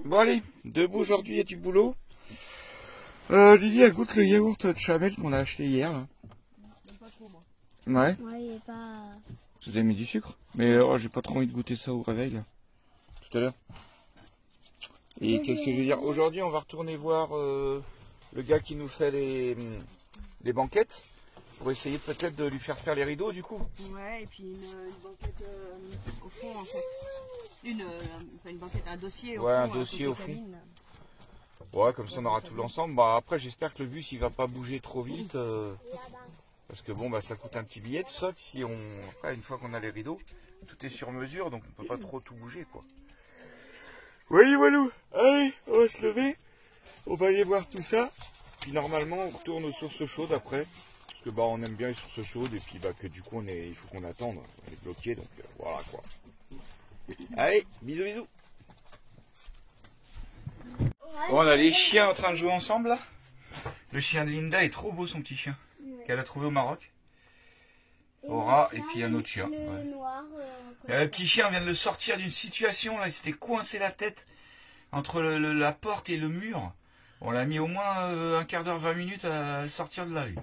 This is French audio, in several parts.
Bon allez, debout aujourd'hui, il y a du boulot. Lily, elle goûte le yaourt de Chamel qu'on a acheté hier. Là. Pas trop, moi. Ouais. Ouais, il est pas... Vous avez mis du sucre? Mais j'ai pas trop envie de goûter ça au réveil, là. Tout à l'heure. Et qu'est-ce que je veux dire? Aujourd'hui, on va retourner voir le gars qui nous fait les banquettes. Pour essayer peut-être de lui faire les rideaux, du coup. Ouais, et puis une banquette au fond, en fait. Une banquette, un dossier au fond. Ouais, un dossier au fond. Ouais, comme ça on aura tout l'ensemble. Bah, après, j'espère que le bus il va pas bouger trop vite. Parce que bon, bah, ça coûte un petit billet, tout ça. Puis si après, une fois qu'on a les rideaux, tout est sur mesure, donc on peut pas trop tout bouger, quoi. Oui, Walou. Allez, on va se lever. On va aller voir tout ça. Puis normalement, on retourne aux sources chaudes après. Parce que bah, on aime bien les sources chaudes. Et puis bah, que du coup, il faut qu'on attende. On est bloqué, donc voilà quoi. Allez, bisous, bisous. Bon, on a les chiens en train de jouer ensemble là. Le chien de Linda est trop beau, son petit chien. Qu'elle a trouvé au Maroc. Aura, et puis un autre chien. Ouais. Le petit chien vient de le sortir d'une situation, là, il s'était coincé la tête entre la porte et le mur. On l'a mis au moins un quart d'heure, 20 minutes à le sortir de là, lui.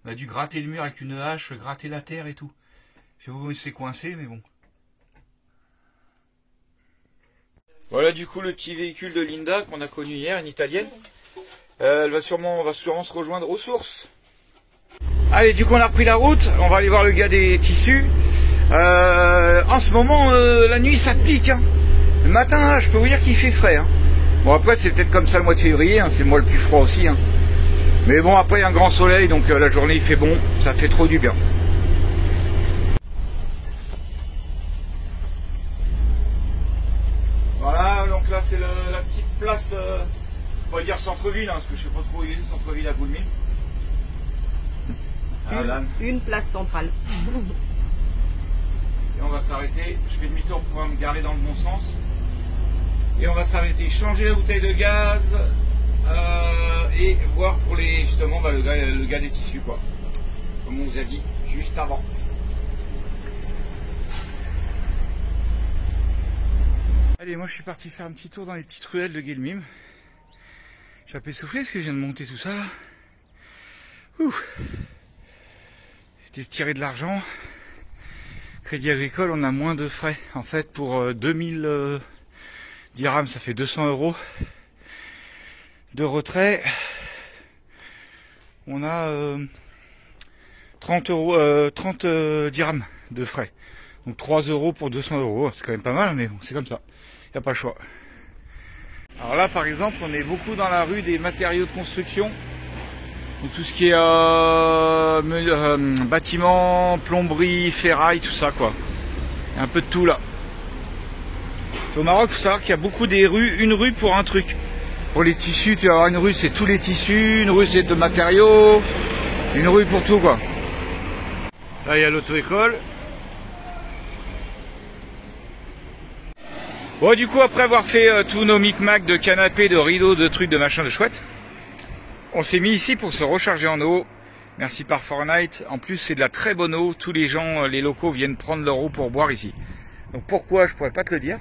On a dû gratter le mur avec une hache, gratter la terre et tout. Je sais pas où il s'est coincé, mais bon. Voilà du coup le petit véhicule de Linda qu'on a connu hier, une italienne. On va sûrement se rejoindre aux sources. Allez, du coup on a repris la route, on va aller voir le gars des tissus. En ce moment, la nuit ça pique. Hein. Le matin, je peux vous dire qu'il fait frais. Hein. Bon après c'est peut-être comme ça le mois de février, hein. C'est le mois le plus froid aussi. Hein. Mais bon après il y a un grand soleil, donc la journée il fait bon, ça fait trop du bien. Voilà, donc là c'est la petite place, on va dire centre-ville, hein, parce que je sais pas trop où il est le centre-ville à Boulmine. Une place centrale. Et on va s'arrêter, je fais demi-tour pour pouvoir me garer dans le bon sens. Et on va s'arrêter, changer la bouteille de gaz et voir pour justement le gars des tissus quoi. Comme on vous a dit juste avant. Allez, moi je suis parti faire un petit tour dans les petites ruelles de Guelmim. Je suis un peu essoufflé parce que je viens de monter tout ça. Ouh. J'ai tiré de l'argent. Crédit Agricole, on a moins de frais. En fait, pour 2000 dirhams, ça fait 200 € de retrait. On a 30 dirhams de frais. Donc 3 € pour 200 €. C'est quand même pas mal, mais bon, c'est comme ça. Il n'y a pas le choix. Alors là, par exemple, on est beaucoup dans la rue des matériaux de construction. Donc tout ce qui est bâtiment, plomberie, ferraille, tout ça quoi. Il y a un peu de tout là. Au Maroc, il faut savoir qu'il y a beaucoup des rues, une rue pour un truc. Pour les tissus, tu vas avoir une rue c'est tous les tissus, une rue c'est de matériaux, une rue pour tout quoi. Là il y a l'auto-école. Bon du coup après avoir fait tous nos micmacs de canapés, de rideaux, de trucs, de machin, de chouette. On s'est mis ici pour se recharger en eau. Merci par Fortnite. En plus, c'est de la très bonne eau. Tous les gens, les locaux viennent prendre leur eau pour boire ici. Donc pourquoi, je pourrais pas te le dire.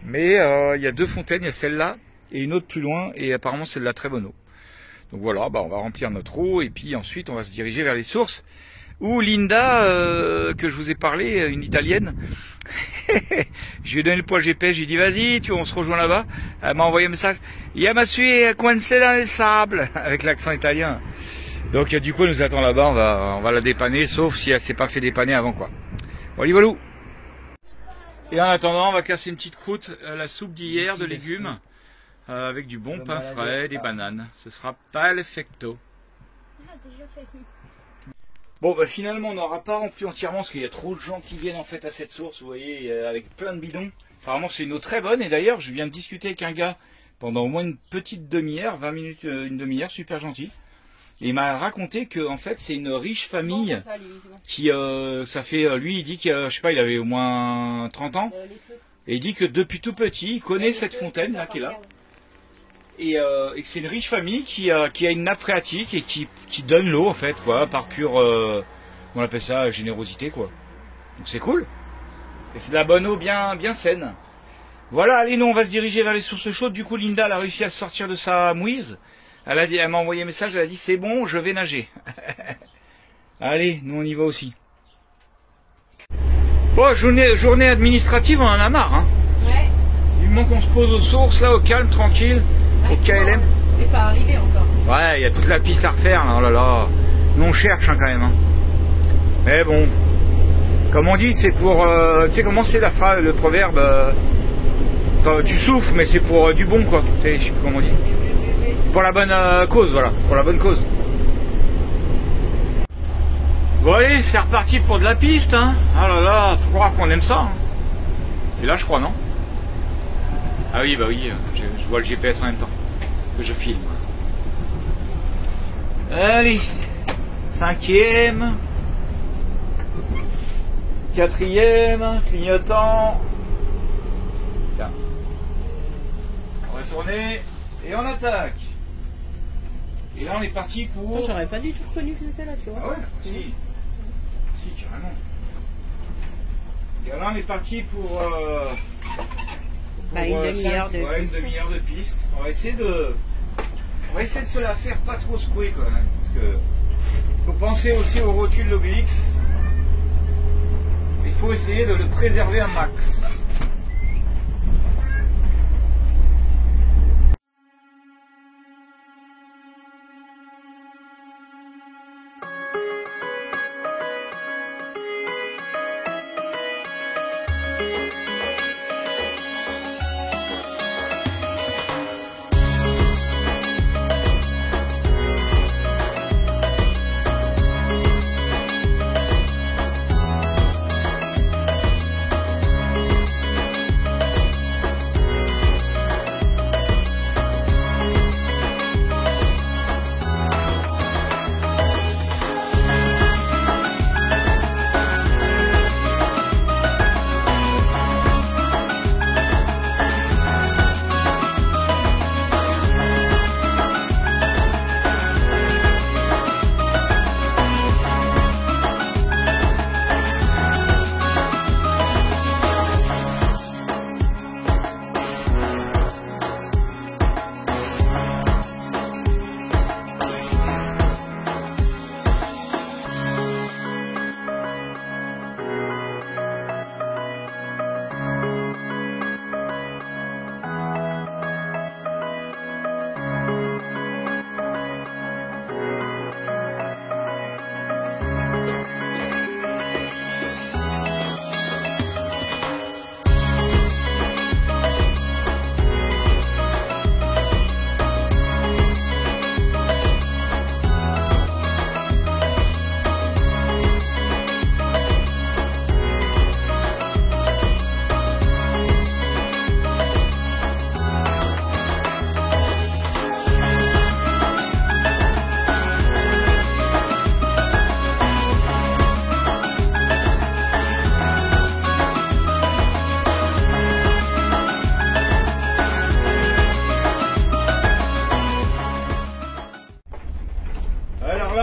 Mais il y a deux fontaines. Il y a celle-là et une autre plus loin. Et apparemment, c'est de la très bonne eau. Donc voilà, bah, on va remplir notre eau. Et puis ensuite, on va se diriger vers les sources. Où Linda, que je vous ai parlé, une italienne, je lui ai donné le point GPS, je lui ai dit vas-y, on se rejoint là-bas. Elle m'a envoyé un message, Yama suis coincé dans les sables, avec l'accent italien. Donc du coup elle nous attend là-bas, on va la dépanner, sauf si elle s'est pas fait dépanner avant quoi. Voilà, voilà. Et en attendant, on va casser une petite croûte, la soupe d'hier de légumes, avec du bon pain frais, des bananes. Ce sera perfecto. Bon bah finalement on n'aura pas rempli entièrement parce qu'il y a trop de gens qui viennent en fait à cette source, vous voyez, avec plein de bidons. Apparemment c'est une eau très bonne et d'ailleurs je viens de discuter avec un gars pendant au moins une petite demi-heure, 20 minutes, une demi-heure, super gentil. Et il m'a raconté que en fait c'est une riche famille qui, ça fait, lui il dit que, je sais pas, il avait au moins 30 ans. Et il dit que depuis tout petit il connaît cette fontaine là qui est là. Et que c'est une riche famille qui a une nappe phréatique et qui donne l'eau en fait quoi, par pure, on appelle ça générosité quoi. Donc c'est cool. Et c'est de la bonne eau bien saine. Voilà, allez, nous on va se diriger vers les sources chaudes. Du coup, Linda elle a réussi à sortir de sa mouise. Elle m'a envoyé un message, elle a dit c'est bon, je vais nager. Allez, nous on y va aussi. Bon, journée administrative, on en a marre. Hein. Ouais. Du moment qu'on se pose aux sources, là, au calme, tranquille, au KLM. C'est pas arrivé encore. Ouais, il y a toute la piste à refaire, là, oh là là. Nous on cherche hein, quand même. Hein. Mais bon, comme on dit, c'est pour... tu sais comment c'est la phrase, le proverbe tu souffres, mais c'est pour du bon, quoi. Je sais plus comment on dit. Pour la bonne cause, voilà. Pour la bonne cause. Bon allez, c'est reparti pour de la piste, hein. Ah là là, faut croire qu'on aime ça. Hein. C'est là, je crois, non? Ah oui, bah oui, je vois le GPS en même temps que je filme. Allez, 5e, 4e, clignotant. Tiens. On va tourner et on attaque. Et là on est parti pour... J'aurais pas du tout reconnu que c'était là, tu vois. Ah ouais, si. Si, carrément. Et là on est parti pour une demi-heure de piste. Une demi-heure de piste. On va essayer de se la faire pas trop secouer quand même. Parce que faut penser aussi au rotule de l'Obélix. Il faut essayer de le préserver un max.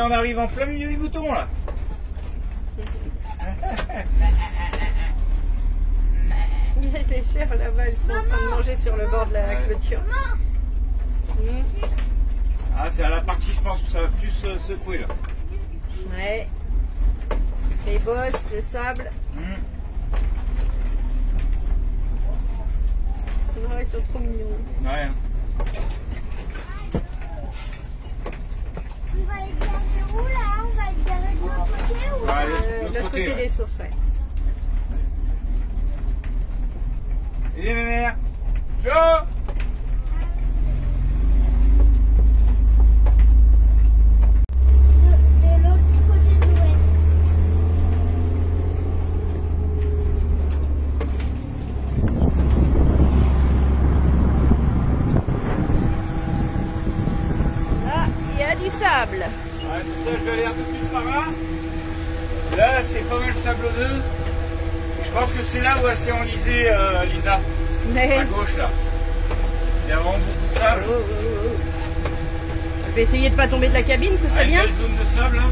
On arrive en plein milieu du bouton là. Les chèvres là-bas, elles sont en train de manger sur le bord de la clôture. Ah, c'est à la partie, je pense, où ça va plus secouer là. Ouais. Les bosses, le sable. Non, ils sont trop mignons. Ouais. On va aller garer où là? On va aller garer de l'autre côté ou l'autre côté des sources, ouais. Et les mémères, Jo! de l'autre côté de l'ouest. Là, il y a du sable. Ouais, tout ça, je vais aller un peu plus par là. Là, c'est pas mal sablonneux. Je pense que c'est là où elle s'est enlisée, Linda. Mais... À gauche, là. C'est vraiment beaucoup de sable. Je vais essayer de pas tomber de la cabine, ce serait bien. Une belle zone de sable, là.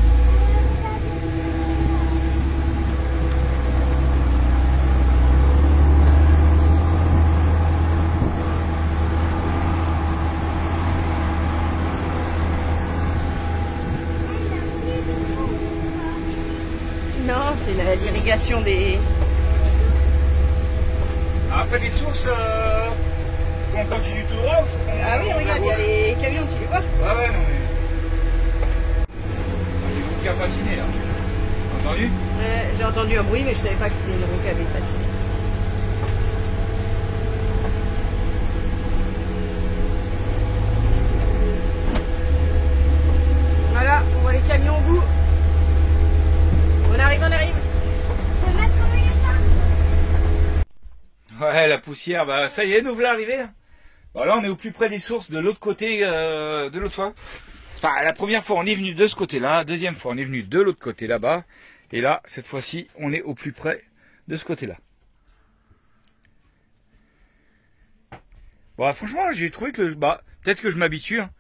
l'irrigation des... Après les sources, on continue tout droit. Ah oui, regarde, il y a les camions, tu les vois? Ouais, ouais, non mais... J'ai beaucoup qui a patiné là. Entendu? J'ai entendu un bruit, mais je savais pas que c'était une roue qui avait patiné. Voilà, on voit les camions au bout. On arrive, on arrive. On peut mettre un milieu. Ouais, la poussière, bah ça y est, nous voilà arrivés. Bon, là, on est au plus près des sources de l'autre côté, de l'autre fois. Enfin, la première fois, on est venu de ce côté-là. Deuxième fois, on est venu de l'autre côté, là-bas. Et là, cette fois-ci, on est au plus près de ce côté-là. Bon, franchement, j'ai trouvé que peut-être que je m'habitue, hein,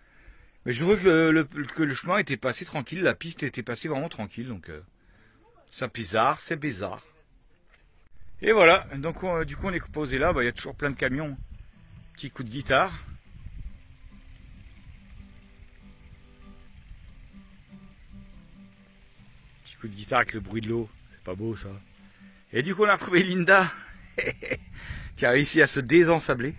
mais je trouvais que le chemin était passé tranquille, la piste était passée vraiment tranquille, donc c'est bizarre, c'est bizarre. Et voilà, donc du coup on est posé là, il y a toujours plein de camions. Petit coup de guitare. Petit coup de guitare avec le bruit de l'eau, c'est pas beau ça. Et du coup on a retrouvé Linda, qui a réussi à se désensabler.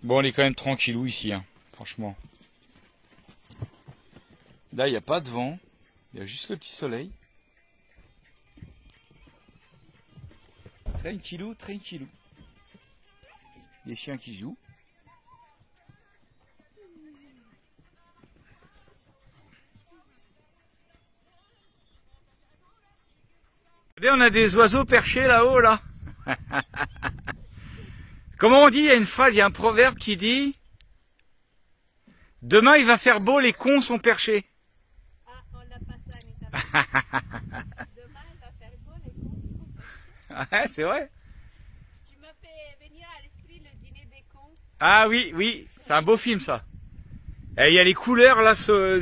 Bon, on est quand même tranquillou ici, hein, franchement. Là, il n'y a pas de vent, il y a juste le petit soleil. Tranquillou, tranquillou. Des chiens qui jouent. Regardez, on a des oiseaux perchés là-haut, là. Comment on dit? Il y a une phrase, il y a un proverbe qui dit « Demain, il va faire beau, les cons sont perchés. » Ah, on l'a pas ça, Anita. Demain, il va faire beau, les cons sont perchés. Ouais, c'est vrai. Tu m'as fait venir à l'esprit le dîner des cons. Ah oui, oui, c'est un beau film ça. Et il y a les couleurs là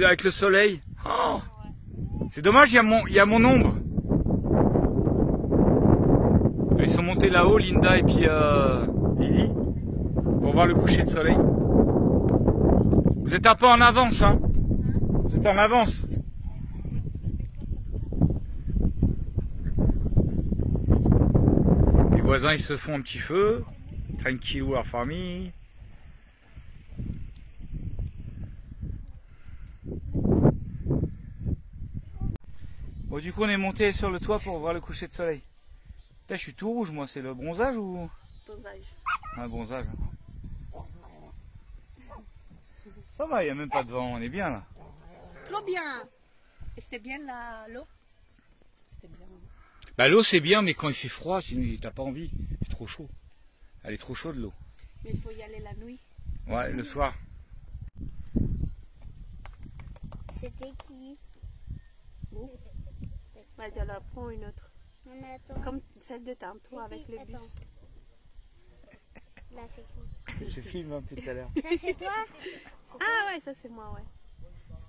avec le soleil. Oh, c'est dommage, il y a mon ombre. Ils sont montés là-haut, Linda et puis Lily, pour voir le coucher de soleil. Vous êtes un peu en avance, hein? Vous êtes en avance. Les voisins, ils se font un petit feu. Tranquillou leur famille. Bon, du coup, on est monté sur le toit pour voir le coucher de soleil. Putain, je suis tout rouge, moi. C'est le bronzage ou... Bronzage. Un bronzage. Ça va, il n'y a même pas de vent. On est bien, là. Trop bien. Et c'était bien l'eau? C'était bien. Bah, l'eau, c'est bien, mais quand il fait froid, sinon, t'as pas envie. Il fait trop chaud. Elle est trop chaude, l'eau. Mais il faut y aller la nuit. Ouais, le soir. C'était qui? Où? Ouais, tu en prends une autre. Non, mais attends. Comme celle de tantôt avec le bus. Attends. Là, c'est qui? Je filme un peu tout à l'heure. Ça, c'est toi? Ah ouais, ça c'est moi, ouais.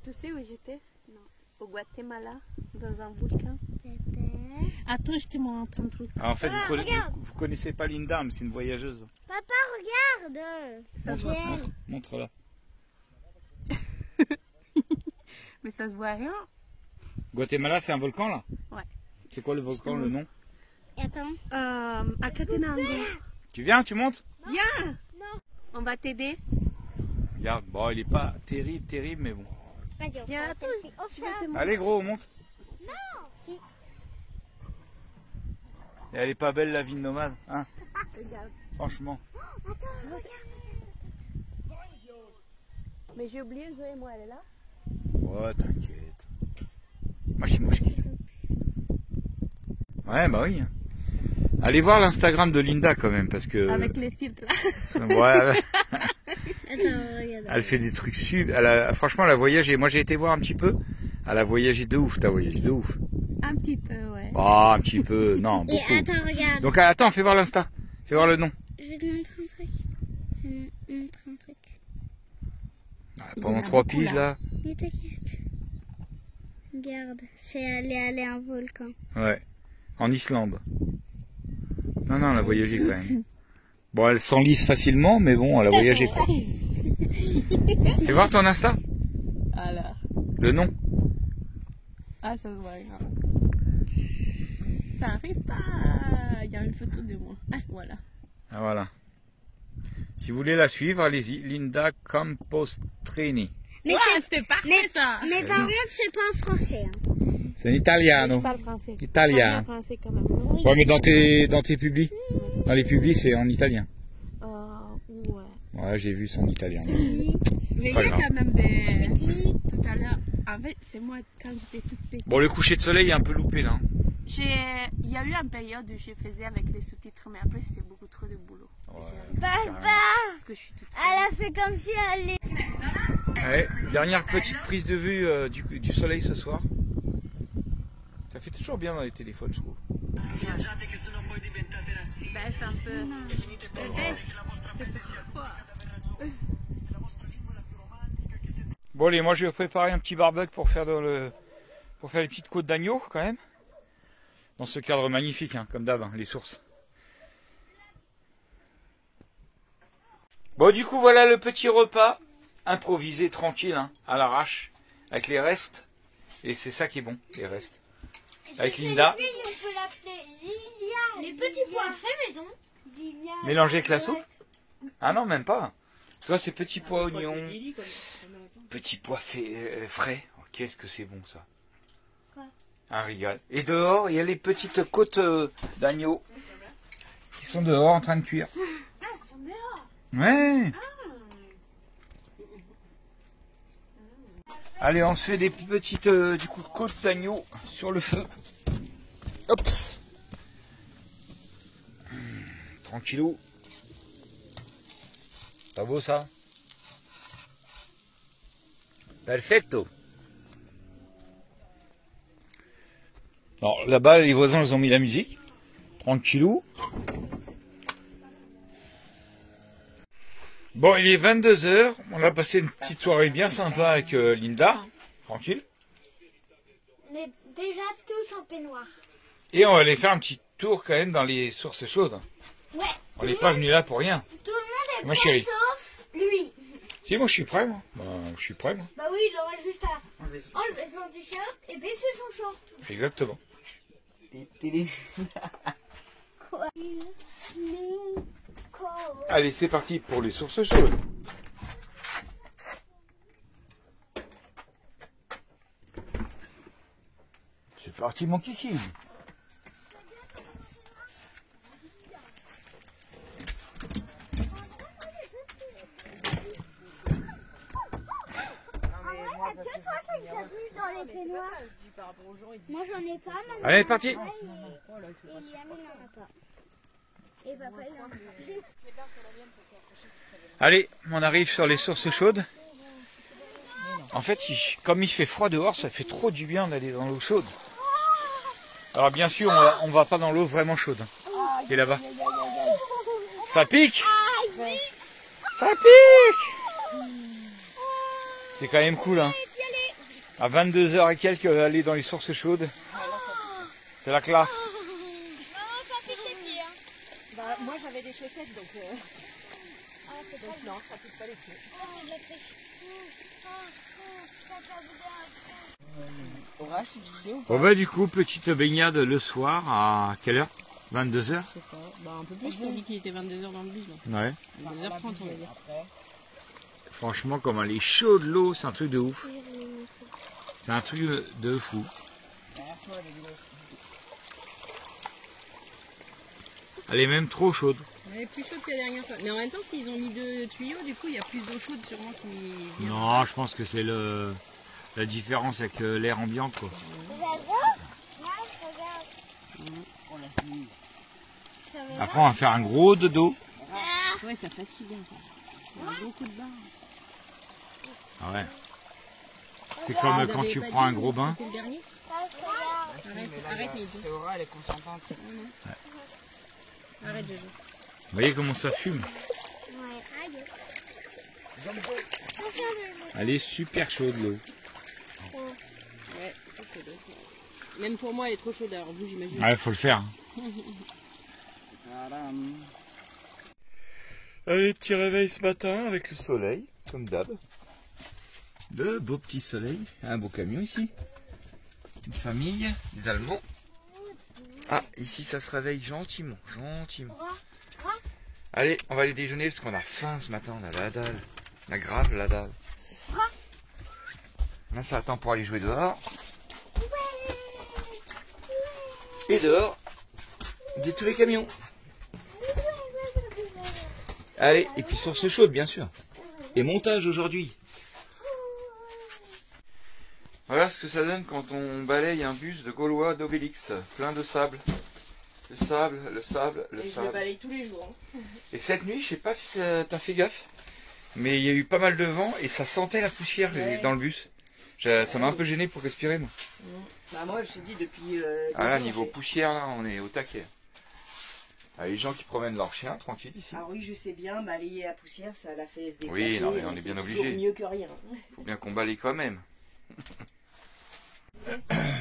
Tu sais où j'étais? Non. Au Guatemala, dans un volcan. Attends, je te montre un truc. Ah, en fait, regarde. vous connaissez pas Linda, mais c'est une voyageuse. Papa, regarde. Ça se voit pas. Montre-la. Mais ça se voit rien. Guatemala, c'est un volcan, là? Ouais. C'est quoi le volcan, le nom? Attends. À Catenango. Tu viens, tu montes? Viens. On va t'aider. Regarde, bon, il est pas terrible, mais bon. Vas-y, on Viens, fait un attends, selfie. On je fait vais un- te montrer. Allez, gros, on monte. Non. Et elle est pas belle, la ville nomade, hein? Regarde. Franchement. Mais j'ai oublié, Zoé, moi, elle est là. Ouais, t'inquiète. Moi, je suis mouchki. Ouais, bah oui. Allez voir l'Instagram de Linda, quand même, parce que... Avec les filtres là. Ouais, Attends, regarde. elle fait des trucs super. Franchement, elle a voyagé. Moi, j'ai été voir un petit peu. Elle a voyagé de ouf. T'as voyagé de ouf. Un petit peu, ouais. Ah, un petit peu. Non, Et beaucoup. attends, regarde. Donc, attends, fais voir l'Insta. Fais voir le nom. Je vais te montrer un truc. Je vais te montrer un truc. Ah, Il y en pendant a 3 beaucoup, piges, là. Mais t'inquiète. Regarde, c'est aller à un volcan. Ouais. En Islande. Non, elle a voyagé quand même. Bon, elle s'enlise facilement, mais bon, elle a voyagé quoi. Fais voir ton Insta. Alors. Le nom. Ah, ça se voit. Ça arrive pas. Il y a une photo de moi. Ah, voilà. Ah, voilà. Si vous voulez la suivre, allez-y. Linda Campostrini. Mais c'était parfait ça. Mais par contre, c'est pas en français. Hein. C'est en italiano. Je parle français. Italien. Je parle français quand même. Oui. Ouais, mais dans tes publis. Dans les publis, c'est en italien. Ouais. Ouais, j'ai vu son italien. Mais il y a pas grave. quand même des... Tout à l'heure, en fait, c'est moi quand j'étais toute petite. Bon, le coucher de soleil est un peu loupé là. Il y a eu une période où je faisais avec les sous-titres, mais après c'était beaucoup trop de boulot. Papa, Parce que je suis toute elle a fait comme si elle est... Ouais, dernière petite prise de vue du soleil ce soir. Ça fait toujours bien dans les téléphones, je trouve. baisse un peu. Elle baisse. C'est pourquoi. Bon allez, moi je vais préparer un petit barbecue pour faire les petites côtes d'agneau quand même. Dans ce cadre magnifique, hein, comme d'hab, hein, les sources. Bon du coup voilà le petit repas improvisé tranquille, hein, à l'arrache, avec les restes. Et c'est ça qui est bon, les restes. Avec Linda. On peut l'appeler Lilia. Les petits pois faits maison. Mélangé avec la soupe? Ah non, même pas. Toi c'est petits pois oignons, petits pois frais. Oh, qu'est-ce que c'est bon ça. Un régal. Et dehors, il y a les petites côtes d'agneau qui sont dehors en train de cuire. Ah, elles sont dehors. Ouais. Allez, on se fait des petites du coup côtes d'agneau sur le feu. Hop. Tranquillou. Pas beau ça? Perfecto. Alors là-bas, les voisins, ils ont mis la musique. Tranquillou. Bon, il est 22 h. On a passé une petite soirée bien sympa avec Linda. Tranquille. On est déjà tous en peignoir. Et on va aller faire un petit tour quand même dans les sources chaudes. Ouais. On n'est pas venu là pour rien. Tout le monde est Ma prêt chérie. sauf lui. Si, moi je suis prêt, moi. Bah, je suis prêt, moi. Bah oui, il aurait juste à enlever son t-shirt et baisser son short. Exactement. Quoi? Allez, c'est parti pour les sources chaudes. C'est parti, mon kiki. Que toi qui s'amuse dans les peignoirs. Moi j'en ai pas. Maman. Allez, parti. Et Yamine n'en a pas. Et papa il en a. Allez, on arrive sur les sources chaudes. En fait, comme il fait froid dehors, ça fait trop du bien d'aller dans l'eau chaude. Alors bien sûr, on va pas dans l'eau vraiment chaude, hein, qui est là-bas. Ça pique. Ça pique. C'est quand même cool, hein. À 22 h et quelques, aller dans les sources chaudes. C'est la classe. Bah, moi j'avais des chaussettes donc. Donc non, ça pique pas les pieds. Bon bah du coup, petite baignade le soir, à quelle heure? 22 h? Je sais pas. Bah, un peu plus, t'as dit qu'il était 22 h dans le bus. Là. Ouais. 22h30 on va dire. Franchement, comme elle est chaude l'eau, c'est un truc de ouf. C'est un truc de fou. Elle est même trop chaude. Elle est plus chaude que la dernière fois. Mais en même temps, s'ils ont mis 2 tuyaux, du coup, il y a plus d'eau chaude sûrement qui vient. Non, je pense que c'est la différence avec l'air ambiant, quoi. Après, on va faire un gros dodo. Ouais, ça fatigue. Il y a beaucoup de bains. Ah ouais. C'est comme quand tu prends un gros bain. C'était le dernier. Arrête, Midi. Elle est consentante. Arrête, Jojo. Vous voyez comment ça fume? Elle est super chaude, l'eau. Ouais, trop chaude aussi. Même pour moi, elle est trop chaude, alors vous, j'imagine. Ouais, faut le faire. Allez, petit réveil ce matin avec le soleil, comme d'hab. De beaux petits soleils. Un beau camion ici. Une famille, des Allemands. Ah, ici ça se réveille gentiment, gentiment. Allez, on va aller déjeuner parce qu'on a faim ce matin, on a la dalle. La grave la dalle. Là, ça attend pour aller jouer dehors. Et dehors, de tous les camions. Allez, et puis source chaude, bien sûr. Et montage aujourd'hui. Voilà ce que ça donne quand on balaye un bus de Gaulois d'Obélix, plein de sable. Le sable, le sable, le Et sable. je le balaye tous les jours. Et cette nuit, je sais pas si t'as fait gaffe, mais il y a eu pas mal de vent et ça sentait la poussière dans le bus. Ça m'a un peu gêné pour respirer, moi. Bah moi, je te dis, depuis... Ah là, niveau poussière, là, on est au taquet. Ah, les gens qui promènent leurs chiens, tranquille ici. Ah oui, je sais bien, balayer la poussière, ça la fait se déplacer. Oui, non, mais on est bien obligé. Mieux que rien. Faut bien qu'on balaye quand même.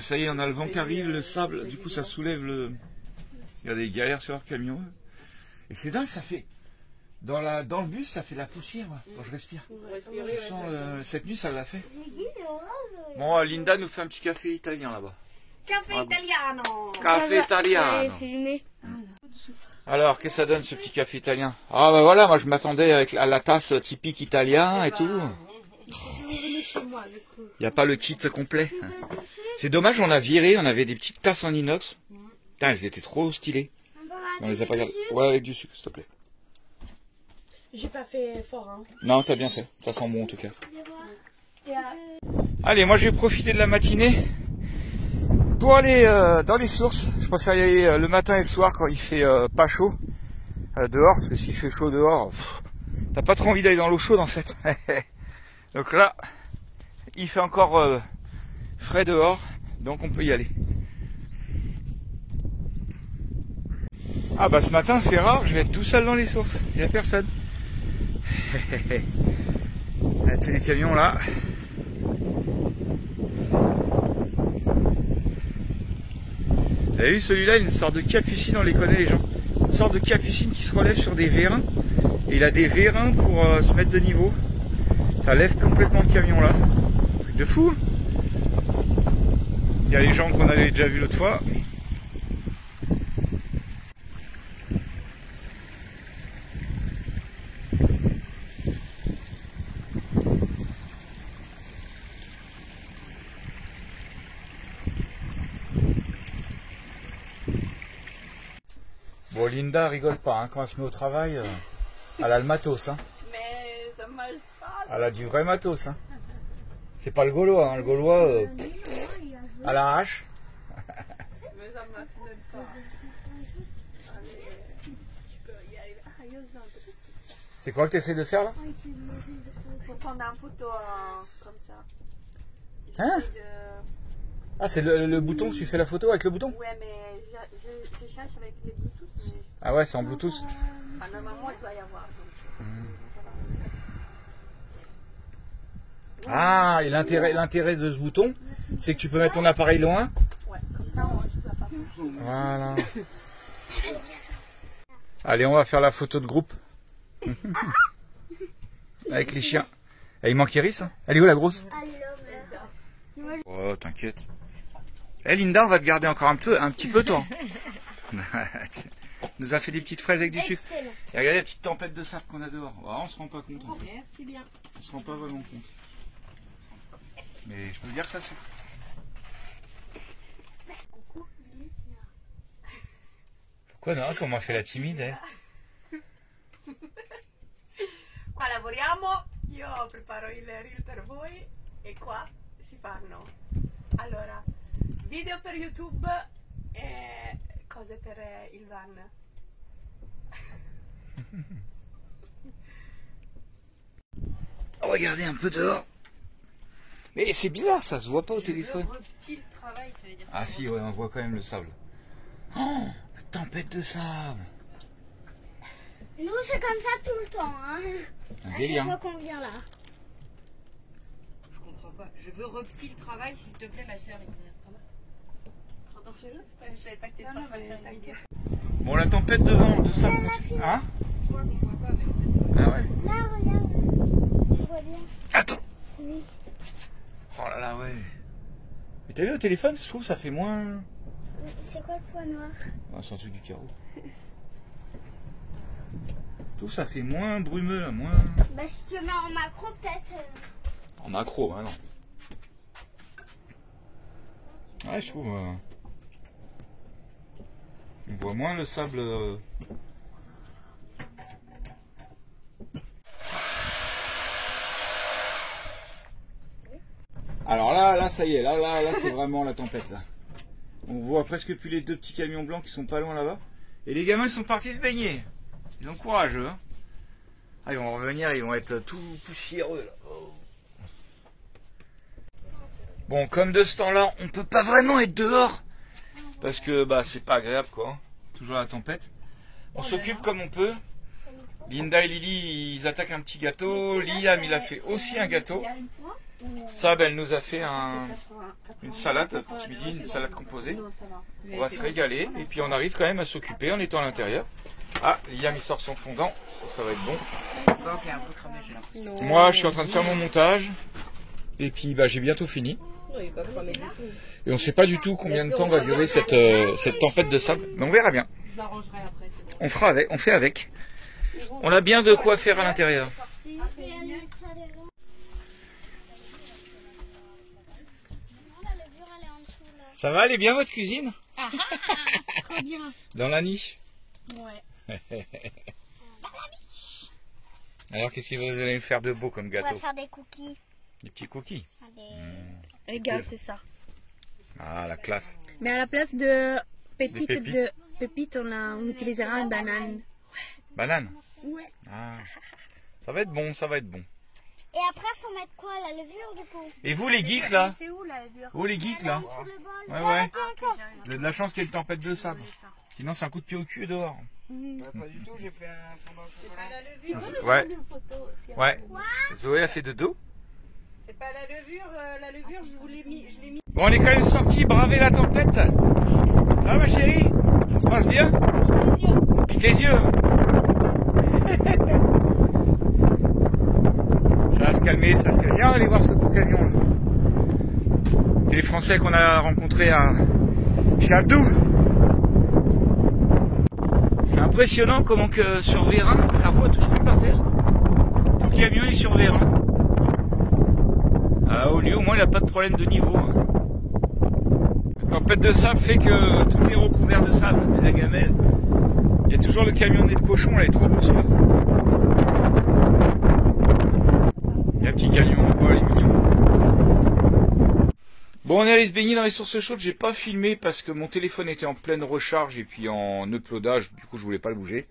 Ça y est, on a le vent qui arrive, le sable, du coup ça soulève le... Il y a des galères sur leur camion. Et c'est dingue, ça fait... Dans le bus, ça fait de la poussière, quand je respire. Je sens, cette nuit, ça l'a fait. Bon, Linda nous fait un petit café italien là-bas. Café italiano. Café italien. Filmé. Alors, qu'est-ce que ça donne ce petit café italien? Ah bah voilà, moi je m'attendais à la tasse typique italien et tout. Il n'y a pas le kit complet. C'est dommage, on a viré, on avait des petites tasses en inox. Putain, elles étaient trop stylées. On les a pas gardées. Ouais, avec du sucre, s'il te plaît. J'ai pas fait fort, hein. Non, t'as bien fait. Ça sent bon en tout cas. Allez, moi je vais profiter de la matinée pour aller dans les sources. Je préfère y aller le matin et le soir quand il fait pas chaud dehors, parce que s'il fait chaud dehors, t'as pas trop envie d'aller dans l'eau chaude en fait. Donc là, il fait encore frais dehors, donc on peut y aller. Ah bah ce matin c'est rare, je vais être tout seul dans les sources, il n'y a personne. Tous les camions là. Vous avez vu celui-là, une sorte de capucine, on les connaît les gens. Une sorte de capucine qui se relève sur des vérins. Et il a des vérins pour se mettre de niveau. Ça lève complètement le camion là. Truc de fou. Il y a les gens qu'on avait déjà vus l'autre fois. Bon, Linda rigole pas, hein, quand elle se met au travail, elle a le matos. Hein. Mais ça marche pas. Elle a du vrai matos. Hein. C'est pas le Gaulois, hein, le Gaulois à l'arrache. Mais ça marche même pas. Allez, tu peux y arriver. Ah, io uso un peu de ça. C'est quoi que tu essaies de faire là? Pour prendre un photo comme ça. Hein? J'essaie de... Ah, c'est le bouton que tu fais la photo avec le bouton? Ouais, mais je cherche avec les Bluetooth. Mais... Ah ouais, c'est en Bluetooth. Enfin, normalement, il doit y avoir. Donc, ça va. Ah, et l'intérêt de ce bouton, c'est que tu peux mettre ton appareil loin. Ouais, comme ça, je peux pas. Voilà. Allez, on va faire la photo de groupe. Avec les chiens. Et il manque Iris, hein. Elle est où la grosse? Oh, t'inquiète. Eh Linda, on va te garder encore un petit peu toi. Tu nous a fait des petites fraises avec du sucre. Et regardez la petite tempête de sable qu'on a dehors. Oh, on se rend pas compte. En fait. Merci bien. On se rend pas vraiment compte. Mais je peux dire que ça suffit. Pourquoi non? Comment elle fait la timide elle? Qua lavoriamo, io preparo il reel per voi e qua si fanno. Allora, video per YouTube e cose per il van. Regardez un peu dehors. Mais c'est bizarre, ça se voit pas au téléphone. Petit travail, ça veut dire. Ah si, ouais, on voit quand même le sable. Oh, la tempête de sable. Nous, c'est comme ça tout le temps. Hein. Un délire. À chaque fois qu'on vient là. Je comprends pas. Je veux repti le travail, s'il te plaît, ma sœur. Pardon, je savais pas que t'étais en train de faire une vidéo. Bon, la tempête de vent, de sable. Hein? Ouais, pourquoi pas, mais Ah ouais? Là, regarde. Tu vois bien. Attends. Oui. Oh là là, ouais. Mais t'as vu au téléphone, je trouve que ça fait moins... C'est quoi le point noir? Ah, c'est un truc du carreau. Je trouve que ça fait moins brumeux, là, moins... Bah si tu le mets en macro, peut-être... En macro, hein, non. Ouais, je trouve... on voit moins le sable... Alors là, ça y est, là, c'est vraiment la tempête, là. On voit presque plus les deux petits camions blancs qui sont pas loin là-bas. Et les gamins sont partis se baigner. Ils ont courage, eux. Hein. Ah, ils vont revenir, ils vont être tout poussiéreux, là. Oh. Bon, comme de ce temps-là, on peut pas vraiment être dehors. Parce que, bah, c'est pas agréable, quoi. Toujours la tempête. On s'occupe comme on peut. Linda et Lily, ils attaquent un petit gâteau. Liam, il a fait aussi un gâteau. Sab, elle nous a fait une salade pour ce midi, une salade composée. On va se régaler. Et puis on arrive quand même à s'occuper en étant à l'intérieur. Ah, Liam, il sort son fondant. Ça va être bon. Moi, je suis en train de faire mon montage. Et puis, bah, j'ai bientôt fini. Et on ne sait pas du tout combien de temps va durer cette tempête de sable. Mais on verra bien. On fera avec, on fait avec. On a bien de quoi faire à l'intérieur. Ça va, elle est bien votre cuisine? Très bien. Dans la niche? Ouais. Alors qu'est-ce que vous allez me faire de beau comme On gâteau? va faire des cookies. Des petits cookies? Regarde, c'est ça. Ah, la classe. Mais à la place de pépites. pépites, on utilisera une banane. Banane? Ouais. Ah. Ça va être bon, ça va être bon. Et après, faut mettre quoi? La levure du coup? Et vous les geeks là? C'est où la levure? Vous les geeks là? Sur le bol. Ouais. Vous avez de la chance qu'il y ait une tempête de sable. Sinon c'est un coup de pied au cul dehors. Pas du tout, j'ai fait un fondant au chocolat. Ouais. Zoé a fait de dos. C'est pas la levure, je l'ai mis. Bon, on est quand même sorti braver la tempête. Ça va ma chérie? Ça se passe bien? Pique les yeux. Ça va se calmer, ça va se calmer. Viens, on va aller voir ce beau camion là. C'est les Français qu'on a rencontrés chez Abdou. C'est impressionnant comment que sur vérin, la roue touche plus par terre. Tout le camion est sur vérin. Ah, au lieu, au moins, il n'a pas de problème de niveau. La tempête de sable fait que tout est recouvert de sable. Et la gamelle, il y a toujours le camion nez de cochon, elle est trop beau celui-là. Il y a un petit camion, oh, il est mignon. Bon, on est allé se baigner dans les sources chaudes, j'ai pas filmé parce que mon téléphone était en pleine recharge et puis en uploadage, du coup je voulais pas le bouger.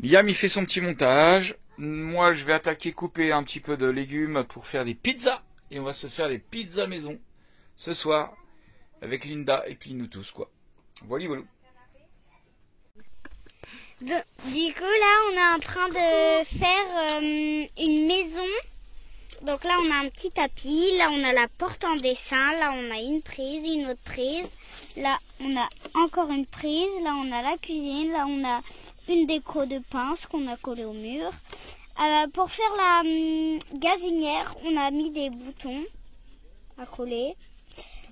Liam il fait son petit montage, moi je vais attaquer couper un petit peu de légumes pour faire des pizzas et on va se faire des pizzas maison ce soir avec Linda et puis nous tous quoi. Voilà. Du coup, là, on est en train de faire une maison. Donc là, on a un petit tapis. Là, on a la porte en dessin. Là, on a une prise, une autre prise. Là, on a encore une prise. Là, on a la cuisine. Là, on a une déco de pince qu'on a collée au mur. Pour faire la gazinière, on a mis des boutons à coller.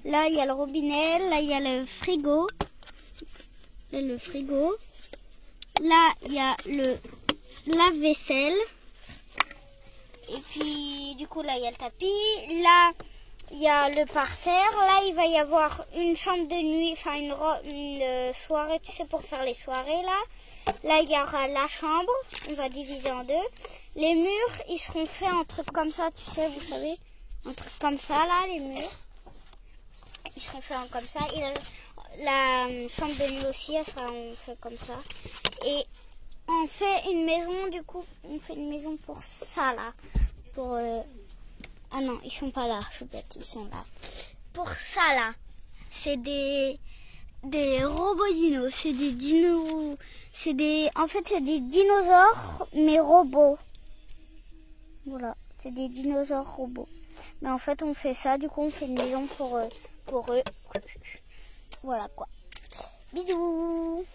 Là, il y a le robinet. Là, il y a le frigo. Là, il y a le lave-vaisselle. Et puis, du coup, là, il y a le tapis. Là, il y a le parterre. Là, il va y avoir une chambre de nuit, enfin, une soirée, tu sais, pour faire les soirées, là. Là, il y aura la chambre. On va diviser en deux. Les murs, ils seront faits en trucs comme ça, tu sais, vous savez. Un truc comme ça, là, les murs. Ils seront faits comme ça. Et la chambre de nuit aussi, elle sera fait comme ça. Et on fait une maison, du coup, on fait une maison pour ça, là. Pour... Ah non, ils sont pas là, je suis bête, ils sont là. Pour ça, là. C'est des robots dinos. C'est des dinos... En fait, c'est des dinosaures, mais robots. Voilà, c'est des dinosaures robots. Mais en fait, on fait ça, du coup, on fait une maison pour eux. Voilà, quoi. Bisous.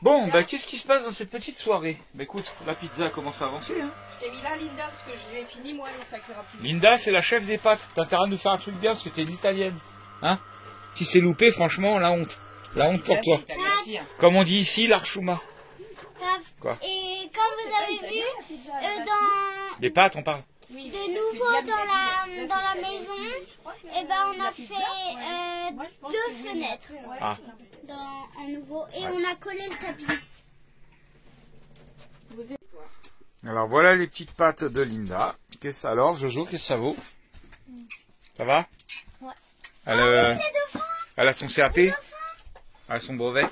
Bon, bah qu'est-ce qui se passe dans cette petite soirée? Bah écoute, la pizza commence à avancer. Hein. Je t'ai mis là, Linda, parce que j'ai fini moi et ça cuira plus. Linda, c'est la chef des pâtes. T'as intérêt à nous faire un truc bien parce que t'es une italienne. Hein? Si c'est loupé, franchement, la honte. La honte pour toi. Comme on dit ici, l'archouma. Quoi? Et comme vous avez vu, dans... Des pâtes, on parle. de nouveau dans la maison, et ben on a fait 2 fenêtres Ah. en nouveau et on a collé le tapis. Alors voilà les petites pâtes de Linda. Qu'est-ce alors, Jojo, qu'est-ce que ça vaut? Ça va? Ouais. Elle a son CAP? Elle a son brevet?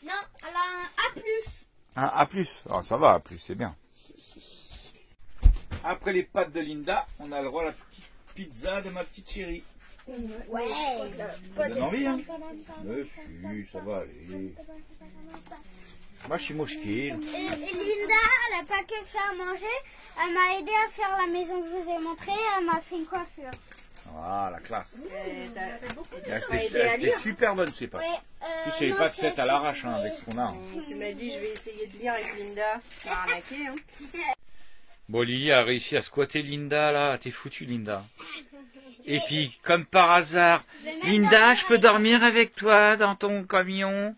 Non, elle a un A+. Un A+. Ah, ça va, A+, c'est bien. Après les pâtes de Linda, on a le droit à la petite pizza de ma petite chérie. Ouais. Ça donne envie, hein? Mais si, ça va aller. Moi, je suis mochkil. Linda, elle n'a pas que fait à manger, elle m'a aidé à faire la maison que je vous ai montrée, elle m'a fait une coiffure. Ah, la classe. T'as C'était super bonne, ces pâtes. Ouais, Puis c'est les pâtes faites à l'arrache, hein, avec ce qu'on a. Hein. Tu m'as dit, je vais essayer de lire avec Linda. T'as arnaqué, hein. Bon, Lily a réussi à squatter Linda, là. T'es foutu, Linda. Et puis, comme par hasard, Linda, je peux dormir avec toi dans ton camion?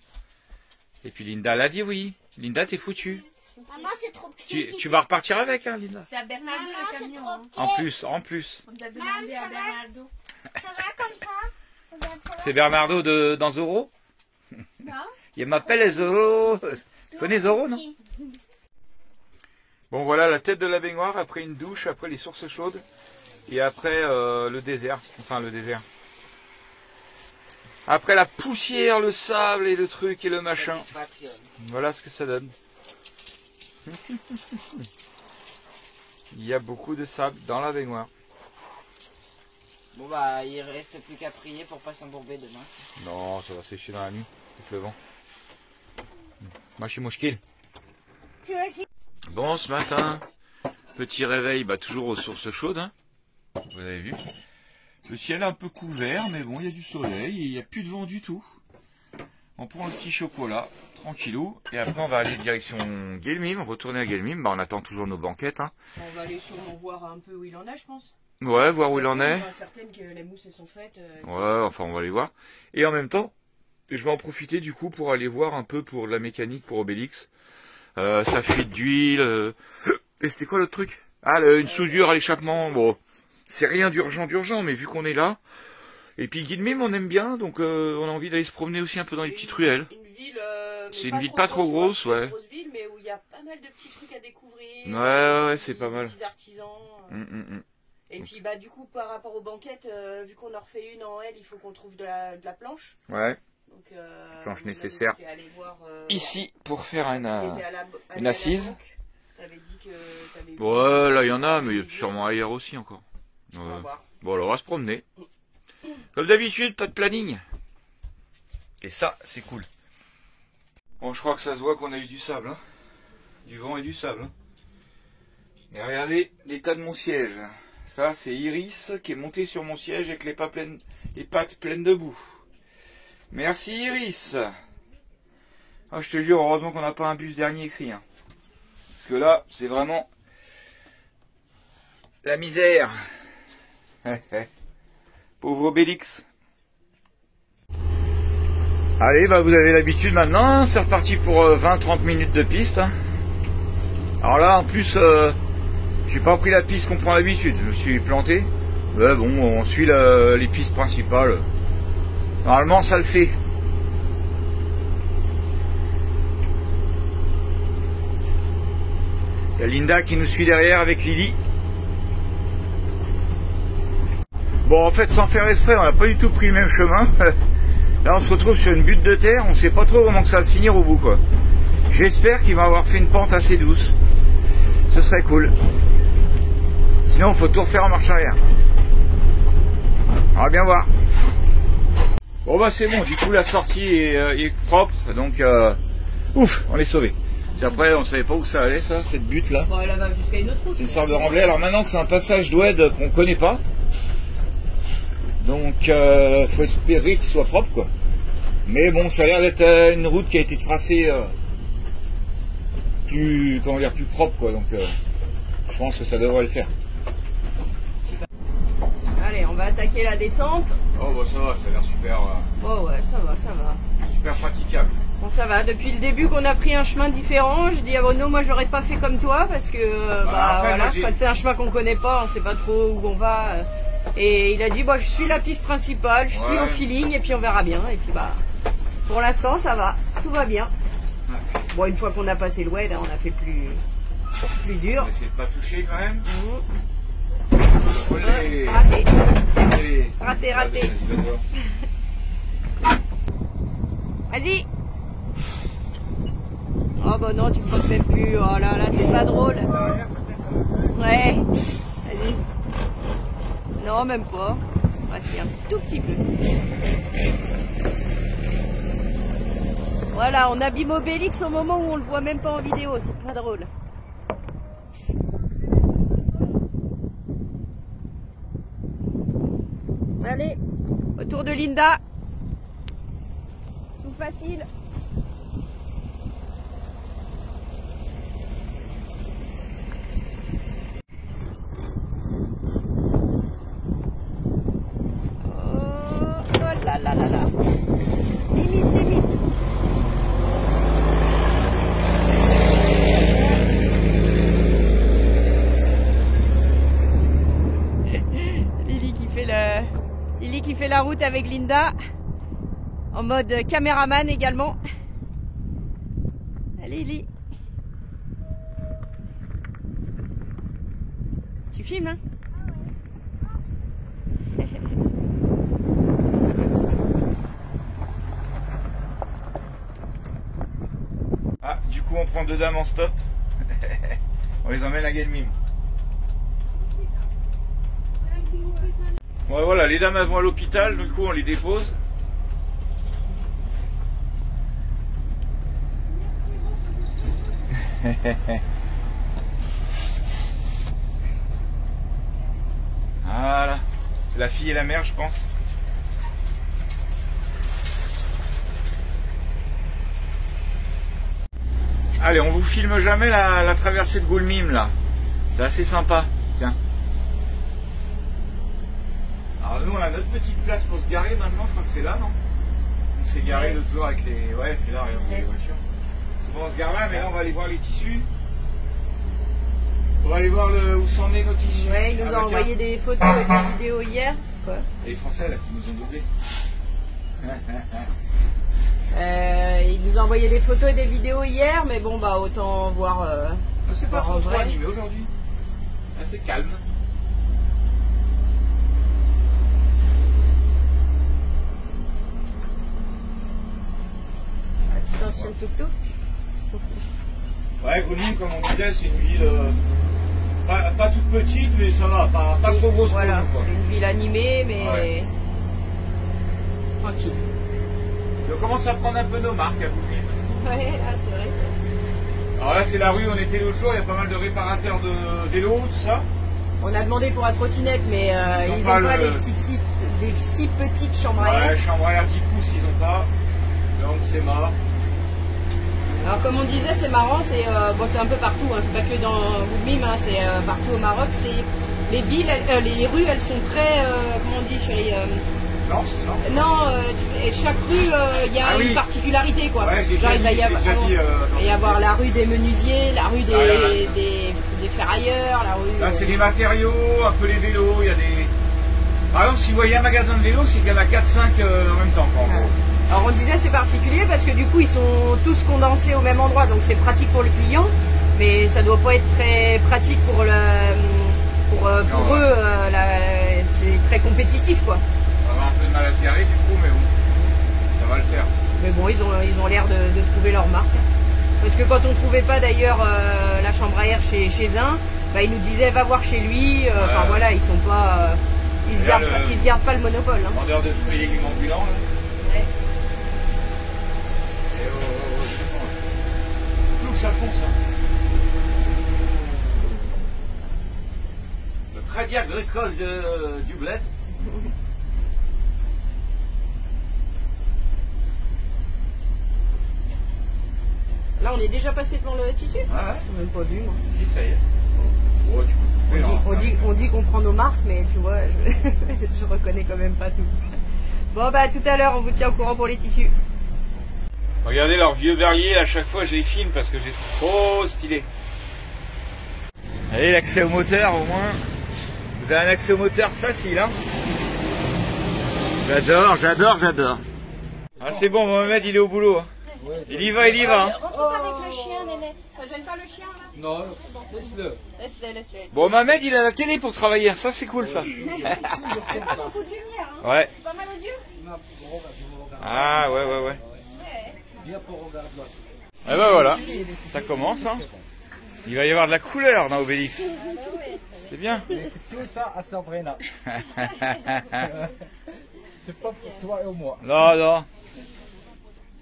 Et puis Linda l'a dit oui. Linda, t'es foutu. Maman, c'est trop petit. Tu vas repartir avec, hein, Linda? C'est à Bernardo Maman, le c'est camion. trop Hein. petit. En plus. On t'a demandé à Bernardo. Ça va comme ça? Regarde, ça va. C'est Bernardo dans Zorro? Non? Il m'appelle Zorro. Tu connais Zorro, non? Bon, voilà la tête de la baignoire, après une douche, après les sources chaudes, et après le désert. Enfin, le désert. Après la poussière, le sable et le truc et le machin. Voilà ce que ça donne. Il y a beaucoup de sable dans la baignoire. Bon bah il reste plus qu'à prier pour pas s'embourber demain. Non, ça va sécher dans la nuit. Il fait le vent. Moi, je suis mouchkil. Tu vois, j'ai- Bon, ce matin, petit réveil, bah toujours aux sources chaudes. Hein. Vous avez vu. Le ciel est un peu couvert, mais bon, il y a du soleil et il n'y a plus de vent du tout. On prend le petit chocolat, tranquillou, et après on va aller direction Guelmim, retourner à Guelmim. Bah, on attend toujours nos banquettes. Hein. On va aller sûrement voir un peu où il en est, je pense. Ouais, voir où il en est. Je suis certaine que les mousses elles sont faites. Ouais, enfin, on va aller voir. Et en même temps, je vais en profiter du coup pour aller voir un peu pour la mécanique pour Obélix. Sa fuite d'huile. Et c'était quoi l'autre truc? Ah, une soudure à l'échappement. Bon, c'est rien d'urgent, mais vu qu'on est là. Et puis Guilmim, on aime bien, donc on a envie d'aller se promener aussi un peu dans les petites ruelles. C'est une ville pas trop grosse, ouais. Une grosse ville, mais où il y a pas mal de petits trucs à découvrir. Ouais, c'est pas mal. Des petits artisans. Et puis bah du coup par rapport aux banquettes, vu qu'on en refait une en L, il faut qu'on trouve de la planche. Ouais. Donc, Planche nécessaire. Voir, ici pour faire une une assise. T'avais dit que t'avais vu. Ouais, là il y en a, mais il y a sûrement ailleurs aussi encore. On va voir. Bon, alors on va se promener. Comme d'habitude, pas de planning. Et ça, c'est cool. Bon, je crois que ça se voit qu'on a eu du sable. Hein. Du vent et du sable. Hein. Et regardez l'état de mon siège. Ça, c'est Iris qui est montée sur mon siège avec les pattes pleines de boue. Merci Iris. Ah, je te jure, heureusement qu'on n'a pas un bus dernier écrit. Hein. Parce que là, c'est vraiment la misère. Pauvre Obélix. Allez, bah vous avez l'habitude maintenant, hein, c'est reparti pour 20-30 minutes de piste. Hein. Alors là, en plus, j'ai pas pris la piste qu'on prend d'habitude, je me suis planté. Mais bon, on suit les pistes principales. Normalement, ça le fait. Il y a Linda qui nous suit derrière avec Lily. Bon, en fait, sans faire exprès, on n'a pas du tout pris le même chemin. Là, on se retrouve sur une butte de terre. On ne sait pas trop comment que ça va se finir au bout, quoi. J'espère qu'il va avoir fait une pente assez douce. Ce serait cool. Sinon, il faut tout refaire en marche arrière. On va bien voir. Bon, bah, c'est bon. Du coup, la sortie est propre. Donc, ouf, on est sauvés. Après, on ne savait pas où ça allait, ça, cette butte-là. Bon, elle va jusqu'à une autre route. C'est une sorte de remblai. Alors maintenant, c'est un passage d'oued qu'on ne connaît pas. Donc, faut espérer qu'il soit propre, quoi. Mais bon, ça a l'air d'être une route qui a été tracée plus, comment dire, plus propre quoi. Donc je pense que ça devrait le faire. Allez, on va attaquer la descente. Oh bah ça va, ça a l'air super, Oh ouais, ça va. super praticable. Bon, ça va. Depuis le début qu'on a pris un chemin différent, je dis à Bruno, moi j'aurais pas fait comme toi parce que en fait, voilà, moi, quand c'est un chemin qu'on connaît pas, on sait pas trop où on va. Et il a dit, bah je suis la piste principale, je suis au feeling et puis on verra bien. Et puis bah, pour l'instant ça va, tout va bien. Bon, une fois qu'on a passé le wed, on a fait plus dur. On essaie de pas toucher quand même. Raté. Vas-y. Oh bah non, tu me poses même plus. Oh là là, c'est pas drôle. Ouais. Vas-y. Non, même pas. Voici un tout petit peu. Voilà, on abîme Obélix au moment où on le voit même pas en vidéo. C'est pas drôle. Allez, autour de Linda. Tout facile. Oh là là là là. Limite. Lily qui fait la route avec Linda, en mode caméraman également. Allez Lily. Tu filmes hein? Ah, du coup on prend deux dames en stop. On les emmène à Guelmim. Ouais, voilà, les dames elles vont à l'hôpital, du coup on les dépose. Voilà, c'est la fille et la mère je pense. Allez, on vous filme jamais la traversée de Guelmim là. C'est assez sympa, tiens. Alors nous on a notre petite place pour se garer maintenant, je crois que c'est là, non? On s'est garé l'autre jour avec les... Ouais, c'est là, regarde, les voitures. Souvent on se gare là, mais là on va aller voir les tissus. On va aller voir où s'en est nos tissus. Ouais, il nous a envoyé des photos et des vidéos hier. Quoi? Les Français là, qui nous ont doublés. Il nous a envoyé des photos et des vidéos hier, mais bon bah autant voir... c'est pas trop animé aujourd'hui. Assez calme. Attention le toutou. Ouais, Guelmim, comme on disait, c'est une ville pas toute petite, mais ça va, pas trop grosse. Voilà, pour nous, quoi. une ville animée, mais tranquille. On commence à prendre un peu nos marques à Guelmim. Ouais, ah, c'est vrai. Alors là, c'est la rue où on était l'autre jour, il y a pas mal de réparateurs de vélos, tout ça. On a demandé pour la trottinette, mais ils n'ont pas des si petites chambres à air. Ouais, chambre à air 10 pouces, ils n'ont pas. Donc c'est mort. Alors comme on disait, c'est marrant, c'est bon, c'est un peu partout, hein, c'est pas que dans Guelmim, hein, c'est partout au Maroc. C'est les villes, les rues, elles sont très, comment on dit, chérie, non, tu sais, chaque rue, il y a une particularité, quoi. Ouais, genre il va y avoir la rue des menuisiers, la rue des ferrailleurs, la rue. Là, c'est les matériaux, un peu les vélos. Il y a des. Par exemple, si vous voyez un magasin de vélos, c'est qu'il y en a 4-5 en même temps, quoi, en gros. Alors on disait c'est particulier parce que du coup ils sont tous condensés au même endroit, donc c'est pratique pour le client, mais ça doit pas être très pratique pour eux. C'est très compétitif, quoi. On va avoir un peu de mal à se garer du coup, mais bon, ça va le faire. Mais bon, ils ont l'air de trouver leur marque. Parce que quand on trouvait pas d'ailleurs la chambre à air chez un, bah, ils nous disaient va voir chez lui. Enfin voilà, ils sont pas, ils se gardent pas le monopole. Hein. Vendeur de fruits et légumes ambulants. Là. Ouais. Tout ça fonce. Hein. Le crédit agricole du bled. Là on est déjà passé devant le tissu. Ah ouais. J'ai même pas vu moi. Si, ça y est. Oh, tu peux couper, On dit qu'on prend nos marques, mais tu vois, je reconnais quand même pas tout. Bon bah tout à l'heure, on vous tient au courant pour les tissus. Regardez leurs vieux berliers, à chaque fois je les filme parce que je les trouve trop stylés. Allez, l'accès au moteur au moins. Vous avez un accès au moteur facile, hein. J'adore. Ah c'est bon, Mohamed il est au boulot. Hein. Il y va. Hein. Rentre pas avec le chien, Nénette. Ça gêne pas le chien là? Non, laisse-le. Laisse-le. Bon, Mohamed il a la télé pour travailler, ça c'est cool ça. Il y a beaucoup de lumière, hein. Ouais. Pas mal aux yeux? Ah ouais. Et ben voilà, ça commence. Hein. Il va y avoir de la couleur dans Obélix. C'est bien. Tout ça à Sabrina. C'est pas pour toi et moi. Non.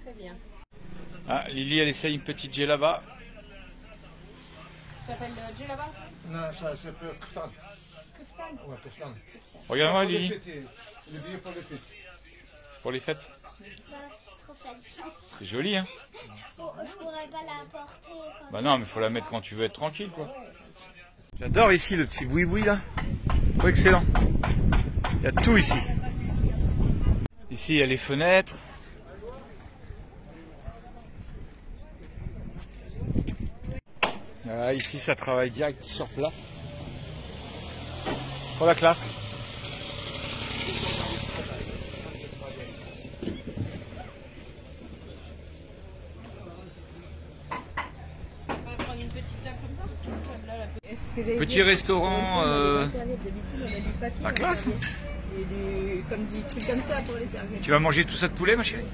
Très bien. Ah, Lily elle essaye une petite djellaba. Ça s'appelle djellaba? Non, ça s'appelle keftan. Ouais, keftan. Regarde-moi Pour les Lily. fêtes, le billet pour les fêtes. C'est pour les fêtes. C'est trop salissant. C'est joli hein. Je pourrais pas la porter. Bah non mais faut la mettre quand tu veux être tranquille quoi. J'adore ici le petit boui-boui là. Oh, excellent. Il y a tout ici. Ici il y a les fenêtres. Voilà, ici ça travaille direct sur place. Pour la classe. Petit restaurant, la classe. Et comme des trucs comme ça pour les serviettes. Tu vas manger tout ça de poulet ma chérie?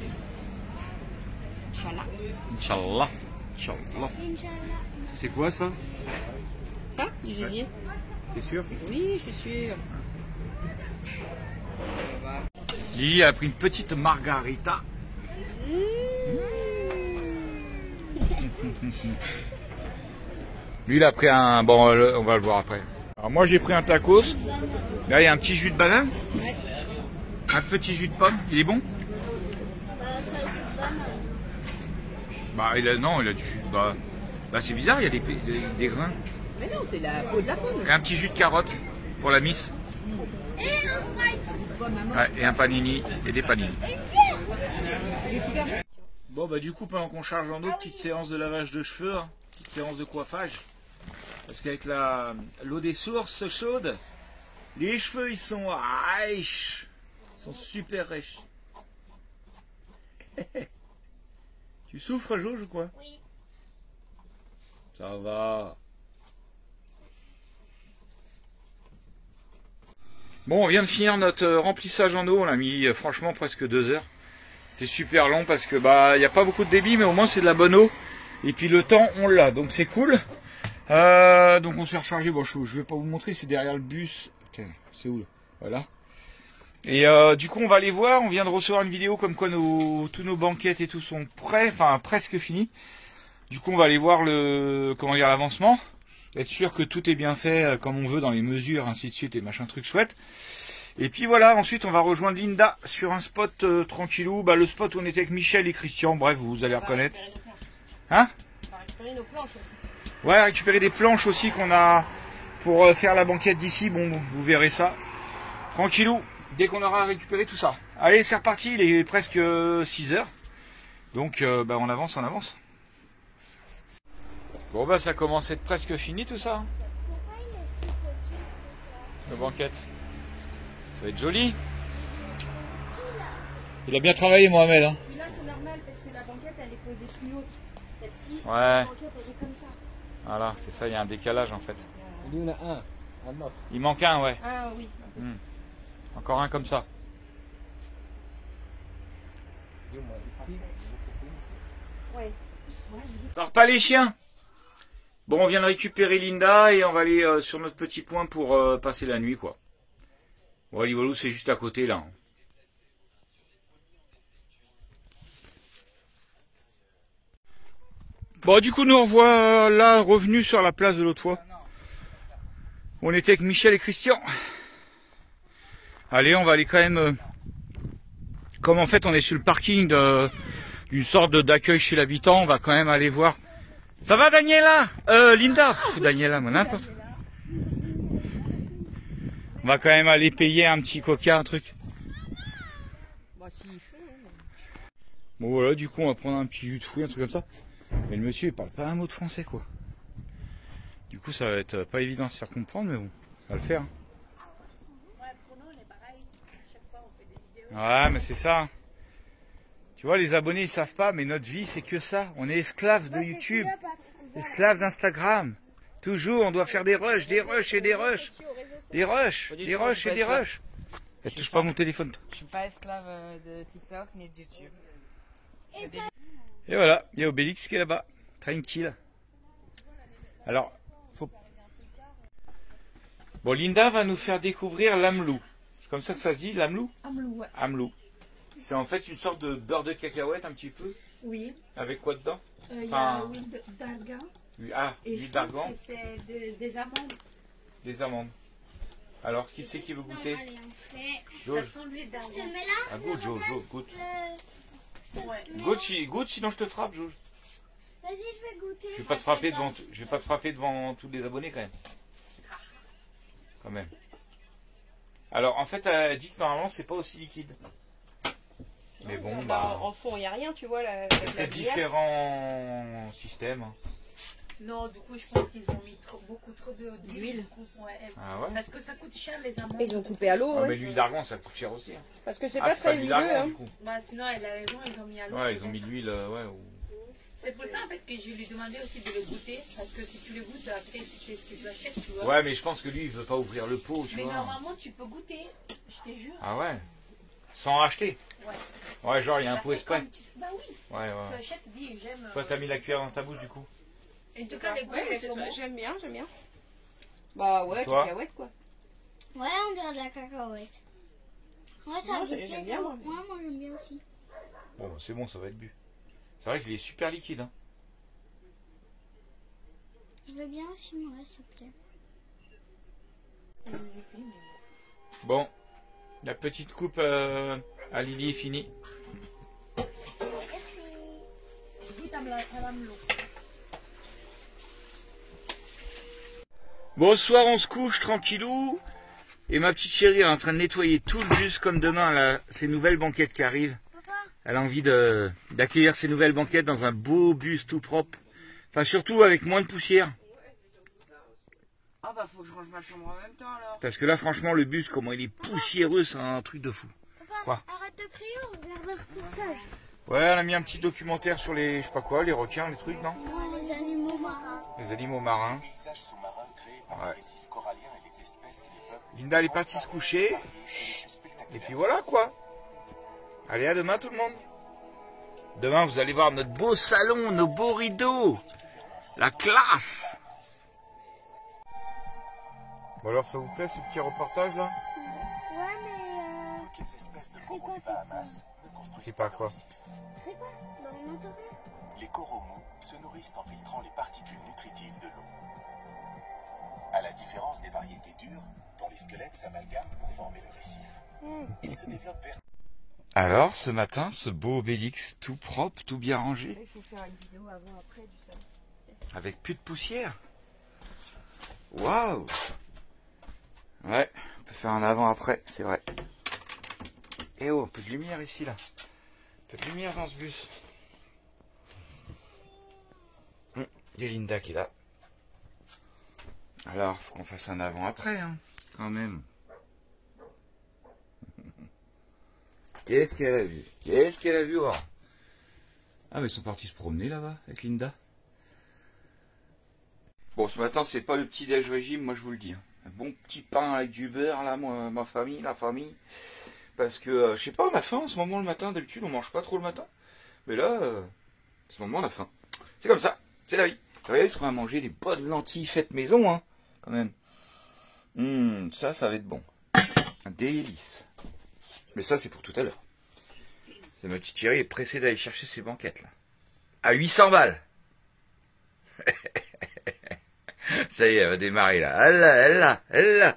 Inch'Allah. Inch'Allah. C'est quoi ça? Ça, du gésier? T'es sûr? Oui, je suis sûre. Lily a pris une petite margarita. Lui il a pris un... Bon on va le voir après. Alors moi j'ai pris un tacos. Là il y a un petit jus de banane. Ouais. Un petit jus de pomme. Il est bon? Bah il a... Non il a du jus de... Bah c'est bizarre, il y a des grains. Mais non, c'est la peau de la pomme. Et un petit jus de carotte pour la miss. Ouais, et un panini et des panini. Bon bah du coup pendant qu'on charge en eau, petite séance de lavage de cheveux, hein, petite séance de coiffage. Parce qu'avec l'eau des sources chaude, les cheveux ils sont riches. Ils sont super riches. Tu souffres Jauge ou quoi? Oui. Ça va. Bon, on vient de finir notre remplissage en eau. On a mis franchement presque 2 heures. C'était super long parce que bah il n'y a pas beaucoup de débit, mais au moins c'est de la bonne eau. Et puis le temps, on l'a, donc c'est cool. Donc on s'est rechargé. Bon, je vais pas vous montrer, c'est derrière le bus. Tiens, c'est où là? Voilà. Et du coup, on va aller voir. On vient de recevoir une vidéo comme quoi tous nos banquettes et tout sont prêts, enfin presque finis. Du coup, on va aller voir l'avancement. Être sûr que tout est bien fait comme on veut dans les mesures, ainsi de suite, et machin truc chouette. Et puis voilà, ensuite on va rejoindre Linda sur un spot tranquillou. Bah, le spot où on était avec Michel et Christian, bref, vous allez reconnaître. Hein? On va récupérer nos planches aussi. Ouais, récupérer des planches aussi qu'on a pour faire la banquette d'ici. Bon, vous verrez ça. Tranquillou, dès qu'on aura récupéré tout ça. Allez, c'est reparti, il est presque 6 heures. Donc bah, on avance. Bon bah ça commence à être presque fini tout ça. La banquette. Ça va être joli. Il a bien travaillé Mohamed. Hein. Là c'est normal parce que la banquette elle est posée plus haute. Celle-ci, Ouais. la banquette elle est comme ça. Voilà, c'est ça, il y a un décalage en fait. Il y en a un autre. Il manque un, ouais. Ah oui. Encore un comme ça. Ouais. Ça repart pas les chiens. Bon, on vient de récupérer Linda et on va aller sur notre petit point pour passer la nuit, quoi. Bon, Livolou, c'est juste à côté, là. Bon, du coup, nous revoilà là, revenus sur la place de l'autre fois. On était avec Michel et Christian. Allez, on va aller quand même... comme en fait, on est sur le parking d'une sorte d'accueil chez l'habitant, on va quand même aller voir Ça va Daniela? Linda. Pff, Daniela, moi n'importe. On va quand même aller payer un petit coca, un truc. Bon voilà, du coup on va prendre un petit jus de fruits, un truc comme ça. Mais le monsieur il parle pas un mot de français quoi. Du coup ça va être pas évident à se faire comprendre, mais bon, ça va le faire. Ouais, mais c'est ça. Tu vois, les abonnés ils savent pas, mais notre vie c'est que ça. On est esclave de YouTube, esclave d'Instagram. Toujours on doit faire des rushs, des rushs et des rushs. Des rushs, des rushs et des rushs. Elle touche pas mon téléphone toi. Je suis pas esclave de TikTok ni de YouTube. Et voilà, il y a Obélix qui est là-bas, tranquille. Alors, bon, Linda va nous faire découvrir l'Amlou. C'est comme ça que ça se dit, l'Amlou? Amlou, ouais. Amlou. C'est en fait une sorte de beurre de cacahuète un petit peu. Oui. Avec quoi dedans? Il y a l'huile d'argan. Ah, Et l'huile je d'argan. pense que c'est des amandes. Des amandes. Alors, qui c'est qui veut goûter? Allez, on fait. Ça Georges. sent l'huile Je d'argan. te mets là. Ah, goûte, Georges, goûte. Ouais. Goûte, sinon je te frappe, Georges. Vas-y, je vais goûter. Je vais pas te frapper devant, je vais pas te frapper devant tous les abonnés quand même. Quand même. Alors, en fait, elle dit que normalement c'est pas aussi liquide. Mais bon, bah. En fond, il n'y a rien, tu vois. La Peut-être bière. différents systèmes. Hein. Non, du coup, je pense qu'ils ont mis beaucoup trop d'huile. D'huile. Ouais. Ah ouais? Parce que ça coûte cher les amandes. Ils ont coupé à l'eau, Ah, ouais. mais l'huile d'argan ça coûte cher aussi. Hein. Parce que c'est Ah, pas c'est très l'huile huileux. d'argan Hein. du coup. Bah, sinon, elle a raison, ils ont mis à l'eau. Ouais, ils ont mis de l'huile, ouais. C'est pour ça en fait que je lui demandais aussi de le goûter. Parce que si tu le goûtes, après tu sais ce que tu achètes, tu vois. Ouais, mais je pense que lui il veut pas ouvrir le pot, tu Mais vois. normalement, tu peux goûter, je te jure. Ah ouais? Sans racheter? Ouais. Ouais, genre il y a un Bah, pot c'est exprès. comme bah oui, Ouais, tu ouais. achètes, tu dis j'aime. Toi t'as mis la cuillère dans ta bouche du coup? En tout cas, les goûts, Ouais, les c'est comment j'aime bien. Bah ouais, Toi cacahuète quoi. Ouais, on dirait de la cacahuète. Ouais, ça Non, goûte j'aime bien, moi. Ouais, moi j'aime bien aussi. Bon, c'est bon, ça va être bu. C'est vrai qu'il est super liquide. Hein. Je veux bien aussi, moi, s'il te plaît. Bon, la petite coupe à Lily est finie. goûte à l'amlou. Bon, ce soir on se couche tranquillou. Et ma petite chérie est en train de nettoyer tout le bus comme demain, là, ces nouvelles banquettes qui arrivent. Elle a envie d'accueillir ces nouvelles banquettes dans un beau bus tout propre. Enfin, surtout avec moins de poussière. Ah bah faut que je range ma chambre en même temps alors. Parce que là, franchement, le bus, comment il est poussiéreux, c'est un truc de fou. Quoi? Arrête de crier, on regarde le reportage. Ouais, elle a mis un petit documentaire sur les, je sais pas quoi, les requins, les trucs, non? Non, les animaux marins. Les animaux marins. Ouais. Linda, elle est partie se coucher. Et puis voilà, quoi. Allez, à demain, tout le monde. Demain, vous allez voir notre beau salon, nos beaux rideaux. La classe. Bon, alors, ça vous plaît, ce petit reportage, là? Ouais, mais c'est quoi ça? C'est pas quoi? C'est quoi? Bah, on entend rien. Les coraux mous se nourrissent en filtrant les particules nutritives de l'eau. À la différence des variétés dures, dont les squelettes s'amalgament pour former le récif, ils se développent vers... Alors, ce matin, ce beau Obélix, tout propre, tout bien rangé. Il faut faire une vidéo avant-après du salon. Avec plus de poussière. Waouh! Ouais, on peut faire un avant-après, c'est vrai. Et oh, un peu de lumière ici, là. Un peu de lumière dans ce bus. Il y a Linda qui est là. Alors, faut qu'on fasse un avant-après, hein, quand même. Qu'est-ce qu'elle a vu? Qu'est-ce qu'elle a vu? Oh. Ah, mais ils sont partis se promener là-bas, avec Linda. Bon, ce matin, c'est pas le petit déj régime, moi je vous le dis. Un bon petit pain avec du beurre, là, moi, ma famille, la famille. Parce que, je sais pas, on a faim en ce moment le matin. D'habitude, on mange pas trop le matin. Mais là, en ce moment, on a faim. C'est comme ça, c'est la vie. Regardez, on va manger des bonnes lentilles faites maison, hein, quand même. Ça va être bon. Un délice. Mais ça, c'est pour tout à l'heure. C'est ma petite chérie est pressée d'aller chercher ses banquettes, là. À 800 balles. Ça y est, elle va démarrer, là. Elle l'a.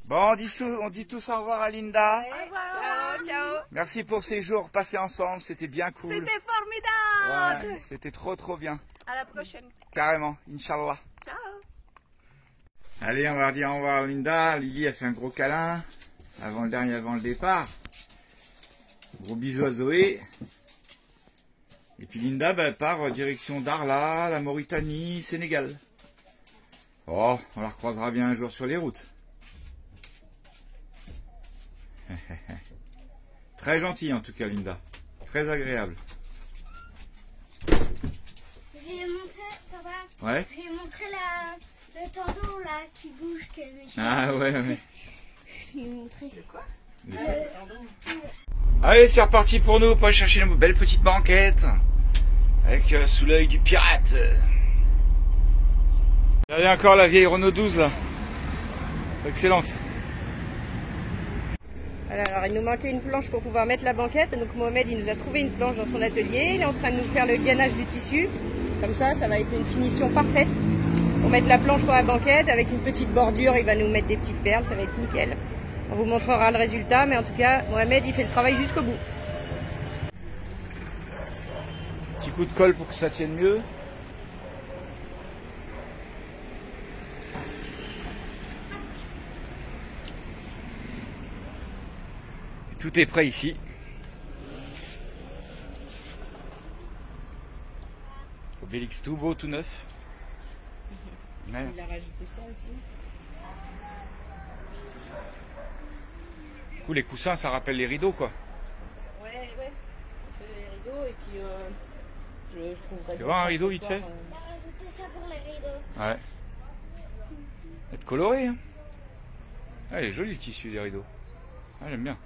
Bon, on dit tous au revoir à Linda. Au revoir. ciao. Merci pour ces jours passés ensemble, c'était bien cool. C'était formidable. Ouais, c'était trop bien. À la prochaine. Carrément, Inch'Allah. Ciao. Allez, on va dire au revoir à Linda. Lily a fait un gros câlin avant le départ. Gros bisous à Zoé. Et puis Linda part direction Darla, la Mauritanie, Sénégal. Oh, on la recroisera bien un jour sur les routes. Très gentil en tout cas Linda. Très agréable. Je vais montrer, papa. Ouais. Je vais montrer le tendon là qui bouge que Michel. Ah ouais. Je vais montrer. Quoi? Allez, c'est reparti pour nous, pour aller chercher une belle petite banquette. Avec sous l'œil du pirate. Regardez encore la vieille Renault 12 là. Excellente. Alors il nous manquait une planche pour pouvoir mettre la banquette. Donc Mohamed il nous a trouvé une planche dans son atelier. Il est en train de nous faire le gainage du tissu. Comme ça va être une finition parfaite. Pour mettre la planche pour la banquette avec une petite bordure. Il va nous mettre des petites perles, ça va être nickel. On vous montrera le résultat, mais en tout cas Mohamed il fait le travail jusqu'au bout. Petit coup de colle pour que ça tienne mieux. Et tout est prêt ici. Obélix tout beau, tout neuf. Ouais. Il a rajouté ça aussi. Du coup, les coussins, ça rappelle les rideaux, quoi. Ouais. On fait les rideaux et puis je trouverais. Tu vois un rideau vite fait? On a rajouté ça pour les rideaux. Ouais. Être coloré, hein. Ah, il est joli le tissu des rideaux. Ah, j'aime bien.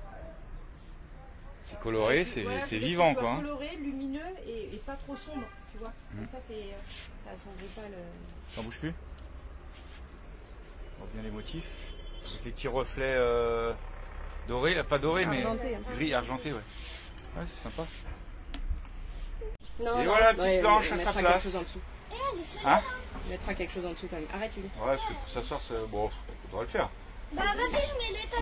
C'est coloré, c'est Voilà, c'est faut vivant, qu'il soit quoi. Hein. coloré, lumineux et pas trop sombre, tu vois. Comme ça s'ouvre pas le. Ça bouge plus. On voit bien les motifs. Avec les petits reflets dorés, pas dorés, mais Argenté, hein. gris, argenté, ouais. Ouais, c'est sympa. Non, Et voilà, petite planche on à sa mettra place. quelque chose en dessous. Hein? On mettra quelque chose en dessous quand même. Arrête, Julie. Ouais, parce que pour s'asseoir, bon, faudra le faire. Bah vas-y, je mets les